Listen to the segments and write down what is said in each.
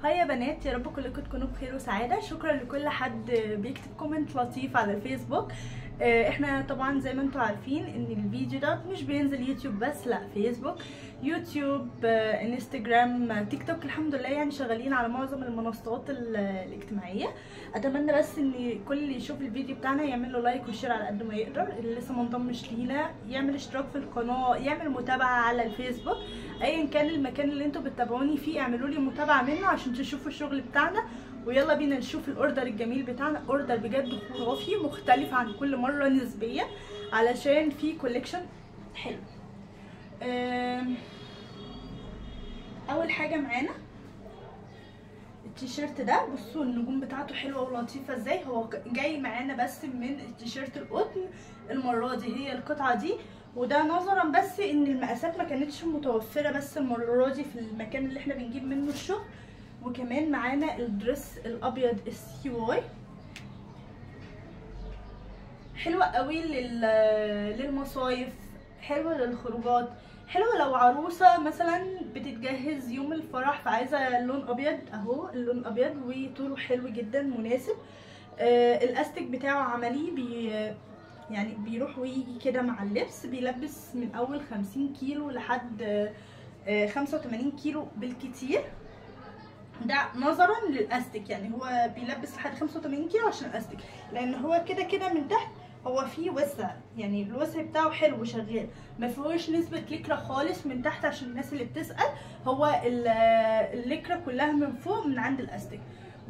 هاي يا بنات، يا رب كلكم تكونوا بخير وسعاده. شكرا لكل حد بيكتب كومنت لطيف على الفيسبوك. احنا طبعا زي ما انتم عارفين ان الفيديو ده مش بينزل يوتيوب بس، لا فيسبوك، يوتيوب، انستجرام، تيك توك. الحمد لله يعني شغالين على معظم المنصات الاجتماعيه. اتمنى بس ان كل اللي يشوف الفيديو بتاعنا يعمل له لايك وشير على قد ما يقدر. اللي لسه منضمش لينا يعمل اشتراك في القناه، يعمل متابعه على الفيسبوك. ايا كان المكان اللي انتوا بتتابعوني فيه اعملوا لي متابعه منه عشان تشوفوا الشغل بتاعنا. ويلا بينا نشوف الاوردر الجميل بتاعنا. اوردر بجد خرافي، مختلف عن كل مره نسبيا علشان في كوليكشن حلو. اول حاجه معانا التيشيرت ده. بصوا النجوم بتاعته حلوه ولطيفه ازاي. هو جاي معانا بس من التيشيرت القطن، المره دي هي القطعه دي، وده نظرا بس ان المقاسات ما كانتش متوفره بس المره دي في المكان اللي احنا بنجيب منه الشغل. وكمان معانا الدريس الابيض السي واي، حلوه قوي للمصايف، حلوه للخروجات، حلوه لو عروسه مثلا بتتجهز يوم الفرح فعايزه لون ابيض. اهو اللون الابيض وطوله حلو جدا مناسب. الاستيك بتاعه عملي، يعني بيروح ويجي كده مع اللبس. بيلبس من اول 50 كيلو لحد 85 كيلو بالكتير، ده نظرا للاستيك. يعني هو بيلبس لحد 85 كيلو عشان الاستيك، لان هو كده كده من تحت هو فيه وسع، يعني الوسع بتاعه حلو وشغال، ما فيهوش نسبه لكرة خالص من تحت. عشان الناس اللي بتسال، هو اللكرة كلها من فوق من عند الاستيك.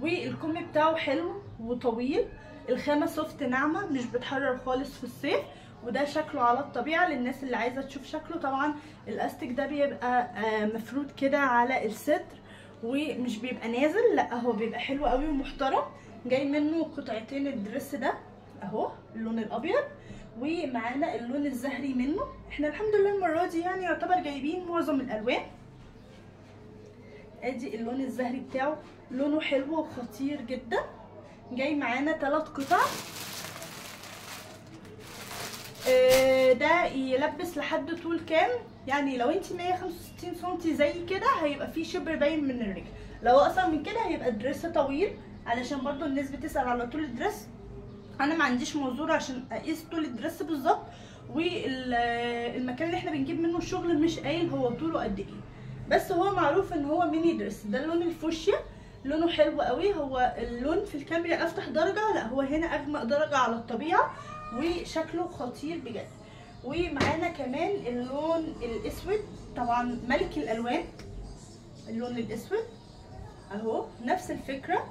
والكم بتاعه حلو وطويل، الخامه سوفت ناعمه مش بتحرر خالص في الصيف. وده شكله على الطبيعه للناس اللي عايزه تشوف شكله. طبعا الاستيك ده بيبقى مفرود كده على الصدر ومش بيبقى نازل، لا هو بيبقى حلو قوي ومحترم. جاي منه قطعتين الدريس ده اهو، اللون الابيض ومعانا اللون الزهري منه. احنا الحمد لله المره دي يعني يعتبر جايبين معظم الالوان. ادي اللون الزهري بتاعه، لونه حلو وخطير جدا. جاي معانا 3 قطع. ده يلبس لحد طول كام؟ يعني لو انت 165 سم زي كده هيبقى فيه شبر باين من الرجل، لو اقصر من كده هيبقى الدريس طويل. علشان برضو الناس بتسأل على طول الدريس، انا ما عنديش منظور عشان اقيس طول الدريس بالظبط، والمكان اللي احنا بنجيب منه الشغل مش قايل هو طوله قد ايه، بس هو معروف ان هو ميني دريس. ده اللون الفوشيا، لونه حلو قوي. هو اللون في الكاميرا افتح درجه، لا هو هنا اغمق درجه على الطبيعه، وشكله خطير بجد. ومعانا كمان اللون الاسود، طبعا ملك الالوان، اللون الاسود اهو نفس الفكره.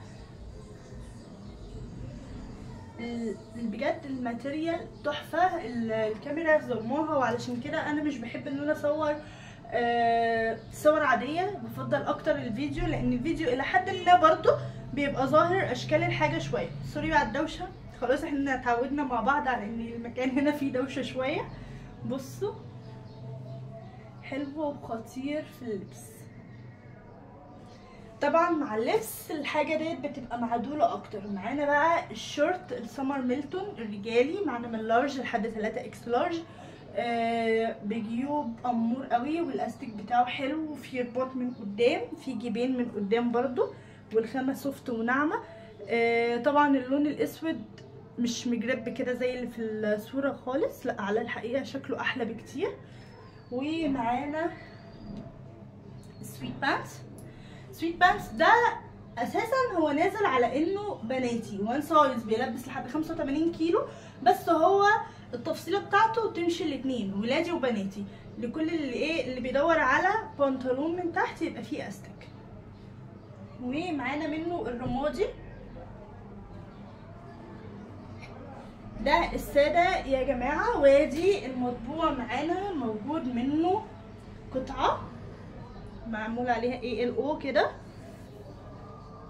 بجد الماتيريال تحفه. الكاميرا زوموها، وعلشان كده انا مش بحب ان انا اصور صور عاديه، بفضل اكتر الفيديو، لان الفيديو الى حد ما برضو بيبقى ظاهر اشكال الحاجه شويه. سوري على الدوشه، خلاص احنا اتعودنا مع بعض على ان المكان هنا فيه دوشه شويه. بصوا حلو وخطير في اللبس. طبعا مع اللبس الحاجه ديت بتبقى معدوله اكتر. معانا بقى الشورت السمر ميلتون الرجالي، معانا من لارج لحد 3 اكس لارج، بجيوب امور قوي، والاستيك بتاعه حلو، وفي رباط من قدام، في جيبين من قدام برضو، والخامه سوفت وناعمه. طبعا اللون الاسود مش مجرب كده زي اللي في الصوره خالص، لا على الحقيقه شكله احلى بكتير. ومعانا سويت بانس. سويت بانس ده اساسا هو نازل على انه بناتي، وان سايز، بيلبس لحد 85 كيلو، بس هو التفصيله بتاعته تمشي الاثنين، ولادي وبناتي، لكل اللي بيدور على بنطلون من تحت يبقى فيه استك. ومعانا منه الرمادي ده الساده يا جماعه. وادي المطبوع معانا موجود منه قطعه معمول عليها ALO كده.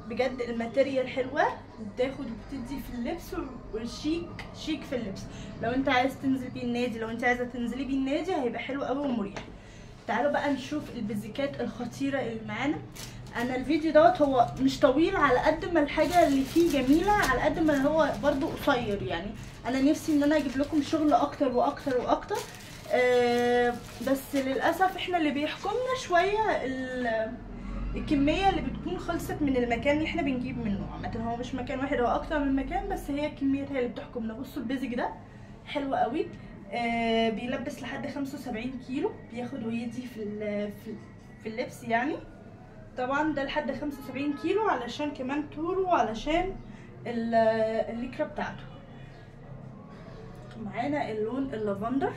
بجد الماتيريال حلوه، وبتاخد وبتدي في اللبس، والشيك في اللبس. لو انت عايز تنزل بيه النادي، لو انت عايزه تنزلي بيه النادي هيبقى حلو قوي ومريح. تعالوا بقى نشوف البيزيكات الخطيره اللي معانا. انا الفيديو دوت هو مش طويل على قد ما الحاجه اللي فيه جميله، على قد ما هو برضو قصير. يعني انا نفسي ان انا اجيب لكم شغل اكتر واكتر واكتر، بس للاسف احنا اللي بيحكمنا شويه الكميه اللي بتكون خلصت من المكان اللي احنا بنجيب منه. عامه هو مش مكان واحد، هو اكتر من مكان، بس هي الكميات هي اللي بتحكمنا. بصوا البيزك ده حلو قوي، بيلبس لحد 75 كيلو، بياخد ويدي في اللبس يعني. طبعا ده لحد 75 كيلو علشان كمان طوله وعلشان الليكرة بتاعته. معانا اللون اللافندر،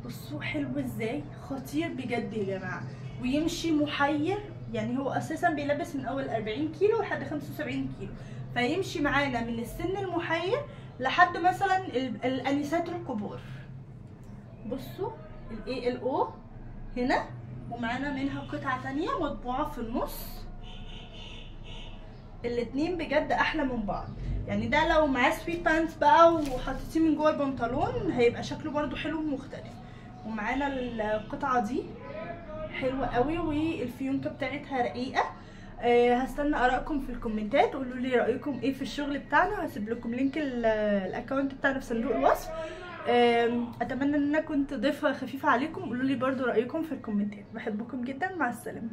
بصوا حلو ازاي، خطير بجد يا جماعه، ويمشي محير. يعني هو اساسا بيلبس من اول 40 كيلو لحد 75 كيلو، فيمشي معانا من السن المحير لحد مثلا الانسات الكبار. بصوا الاي ال او هنا، ومعانا منها قطعه تانية مطبوعه في النص. الاتنين بجد احلى من بعض. يعني ده لو معاه سويت بانس بقى وحطيتيه من جوه البنطلون هيبقى شكله برده حلو ومختلف. ومعانا القطعه دي حلوه قوي، والفيونكه بتاعتها رقيقه. هستنى ارائكم في الكومنتات، قولوا لي رايكم ايه في الشغل بتاعنا. هسيب لكم لينك الاكونت بتاعنا في صندوق الوصف. اتمنى ان انا كنت ضيفه خفيفه عليكم. قولوا لي برده رايكم في الكومنتات. بحبكم جدا، مع السلامه.